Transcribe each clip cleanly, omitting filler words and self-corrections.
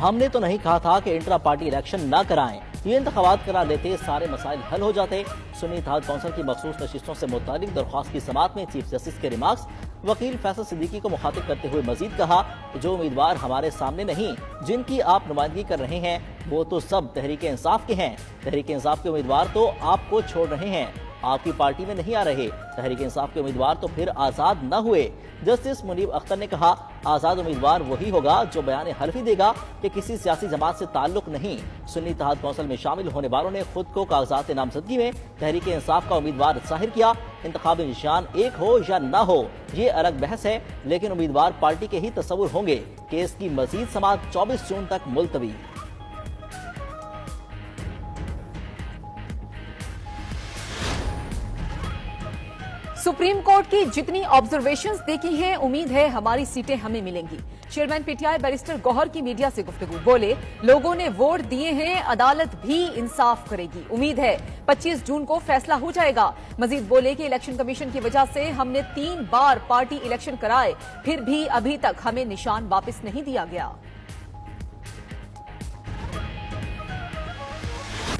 ہم نے تو نہیں کہا تھا کہ انٹرا پارٹی الیکشن نہ کرائیں، یہ انتخابات کرا لیتے سارے مسائل حل ہو جاتے۔ سنی اتحاد کونسل کی مخصوص نشستوں سے متعلق درخواست کی سماعت میں چیف جسٹس کے ریمارکس، وکیل فیصل صدیقی کو مخاطب کرتے ہوئے مزید کہا کہ جو امیدوار ہمارے سامنے نہیں، جن کی آپ نمائندگی کر رہے ہیں، وہ تو سب تحریک انصاف کے ہیں۔ تحریک انصاف کے امیدوار تو آپ کو چھوڑ رہے ہیں، آپ کی پارٹی میں نہیں آ رہے۔ تحریک انصاف کے امیدوار تو پھر آزاد نہ ہوئے۔ جسٹس منیب اختر نے کہا، آزاد امیدوار وہی ہوگا جو بیان حلفی دے گا کہ کسی سیاسی جماعت سے تعلق نہیں۔ سنی اتحاد کونسل میں شامل ہونے والوں نے خود کو کاغذات نامزدگی میں تحریک انصاف کا امیدوار ظاہر کیا۔ انتخابی نشان ایک ہو یا نہ ہو یہ الگ بحث ہے، لیکن امیدوار پارٹی کے ہی تصور ہوں گے۔ کیس کی مزید سماعت 24 جون تک ملتوی۔ سپریم کورٹ کی جتنی آبزرویشنز دیکھی ہیں، امید ہے ہماری سیٹیں ہمیں ملیں گی۔ Chairman P T I barrister Gohar کی میڈیا سے گفتگو، بولے لوگوں نے ووٹ دیے ہیں، عدالت بھی انصاف کرے گی، امید ہے 25 جون کو فیصلہ ہو جائے گا۔ مزید بولے کہ الیکشن کمیشن کی وجہ سے ہم نے 3 بار پارٹی الیکشن کرائے، پھر بھی ابھی تک ہمیں نشان واپس نہیں دیا گیا۔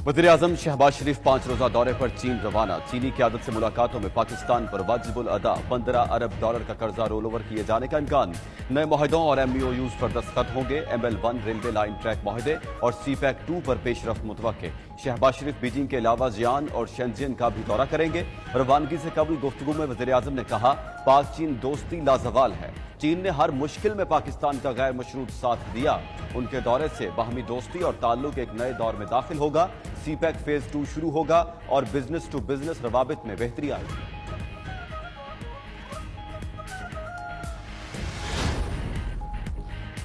وزیراعظم شہباز شریف 5 روزہ دورے پر چین روانہ۔ چینی قیادت سے ملاقاتوں میں پاکستان پر واجب الادا 15 ارب ڈالر کا قرضہ رول اوور کیے جانے کا امکان۔ نئے معاہدوں اور MOUs پر دستخط ہوں گے۔ ML1 ریلوے لائن ٹریک معاہدے اور سی پیک 2 پر پیش رفت متوقع۔ شہباز شریف بیجنگ کے علاوہ زیان اور شینجین کا بھی دورہ کریں گے۔ روانگی سے قبل گفتگو میں وزیراعظم نے کہا، پاک چین دوستی لازوال ہے، چین نے ہر مشکل میں پاکستان کا غیر مشروط ساتھ دیا۔ ان کے دورے سے باہمی دوستی اور تعلق ایک نئے دور میں داخل ہوگا۔ سی پیک فیز 2 شروع ہوگا اور بزنس ٹو بزنس روابط میں بہتری آئے گی۔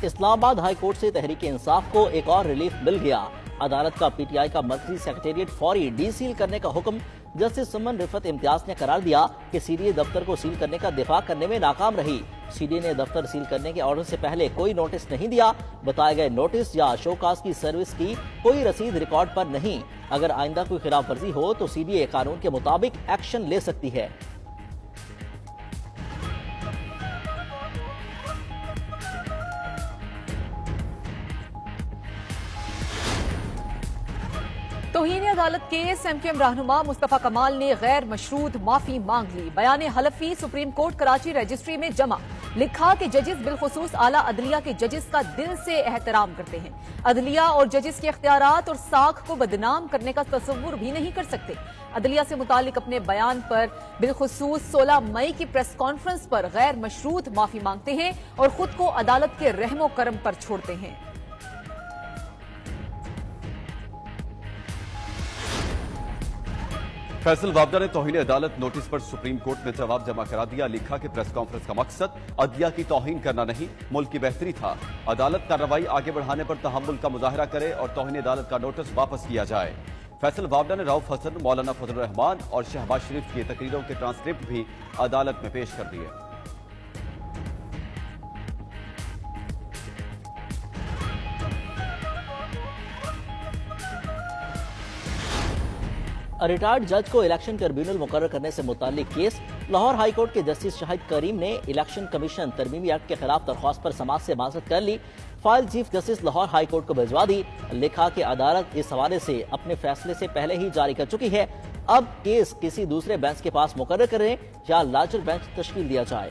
اسلام آباد ہائی کورٹ سے تحریک انصاف کو ایک اور ریلیف مل گیا۔ عدالت کا پی ٹی آئی کا مرکزی سیکریٹریٹ فوری ڈی سیل کرنے کا حکم۔ جسٹس سمن رفت امتیاز نے قرار دیا کہ سی ڈی اے دفتر کو سیل کرنے کا دفاع کرنے میں ناکام رہی۔ سی ڈی اے نے دفتر سیل کرنے کے آرڈر سے پہلے کوئی نوٹس نہیں دیا۔ بتائے گئے نوٹس یا شوکاز کی سروس کی کوئی رسید ریکارڈ پر نہیں۔ اگر آئندہ کوئی خلاف ورزی ہو تو سی ڈی اے قانون کے مطابق ایکشن لے سکتی ہے۔ توہین عدالت کیس ایم کیو ایم رہنما مصطفیٰ کمال نے غیر مشروط معافی مانگ لی۔ بیان حلفی سپریم کورٹ کراچی رجسٹری میں جمع، لکھا کہ ججز بالخصوص اعلیٰ عدلیہ کے ججز کا دل سے احترام کرتے ہیں، عدلیہ اور ججز کے اختیارات اور ساکھ کو بدنام کرنے کا تصور بھی نہیں کر سکتے۔ عدلیہ سے متعلق اپنے بیان پر بالخصوص 16 مئی کی پریس کانفرنس پر غیر مشروط معافی مانگتے ہیں اور خود کو عدالت کے رحم و کرم پر چھوڑتے ہیں۔ فیصل وابڈا نے توہین عدالت نوٹس پر سپریم کورٹ میں جواب جمع کرا دیا، لکھا کہ پریس کانفرنس کا مقصد عدلیہ کی توہین کرنا نہیں، ملک کی بہتری تھا۔ عدالت کارروائی آگے بڑھانے پر تحمل کا مظاہرہ کرے اور توہین عدالت کا نوٹس واپس کیا جائے۔ فیصل وابڈا نے رؤف حسن، مولانا فضل الرحمان اور شہباز شریف کی تقریروں کے ٹرانسکرپٹ بھی عدالت میں پیش کر دیے۔ ریٹائرڈ جج کو الیکشن ٹربیونل مقرر کرنے سے متعلق کیس۔ لاہور ہائی کورٹ کے جسٹس شاہد کریم نے الیکشن کمیشن ترمیمی ایکٹ کے خلاف درخواست پر سماعت سے معذرت کر لی۔ File chief justice Lahore high court کو بھجوا دی۔ لکھا کہ عدالت اس حوالے سے اپنے فیصلے سے پہلے ہی جاری کر چکی ہے، اب کیس کسی دوسرے بینچ کے پاس مقرر کریں یا لارجر بینچ تشکیل دیا جائے۔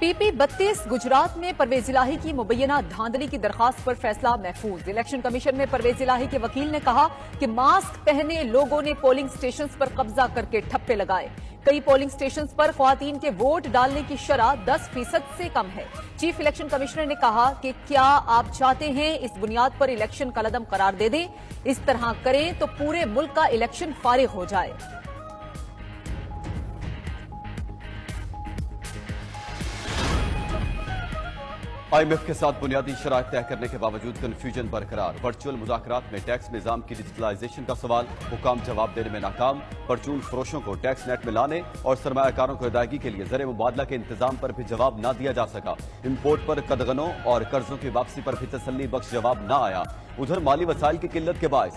پی پی 32 گجرات میں پرویز الہی کی مبینہ دھاندلی کی درخواست پر فیصلہ محفوظ۔ الیکشن کمیشن میں پرویز الہی کے وکیل نے کہا کہ ماسک پہنے لوگوں نے پولنگ سٹیشنز پر قبضہ کر کے ٹھپے لگائے۔ کئی پولنگ سٹیشنز پر خواتین کے ووٹ ڈالنے کی شرح 10% سے کم ہے۔ چیف الیکشن کمشنر نے کہا کہ کیا آپ چاہتے ہیں اس بنیاد پر الیکشن کالعدم قرار دے دیں؟ اس طرح کریں تو پورے ملک کا الیکشن فارغ ہو جائے۔ IMF کے ساتھ بنیادی شرائط طے کرنے کے باوجود کنفیوژن برقرار۔ ورچوئل مذاکرات میں ٹیکس نظام کی ڈیجیٹلائزیشن کا سوال، حکام جواب دینے میں ناکام۔ پرچون فروشوں کو ٹیکس نیٹ میں لانے اور سرمایہ کاروں کو ادائیگی کے لیے زر مبادلہ کے انتظام پر بھی جواب نہ دیا جا سکا۔ امپورٹ پر قدغنوں اور قرضوں کی واپسی پر بھی تسلی بخش جواب نہ آیا۔ ادھر مالی وسائل کی قلت کے باعث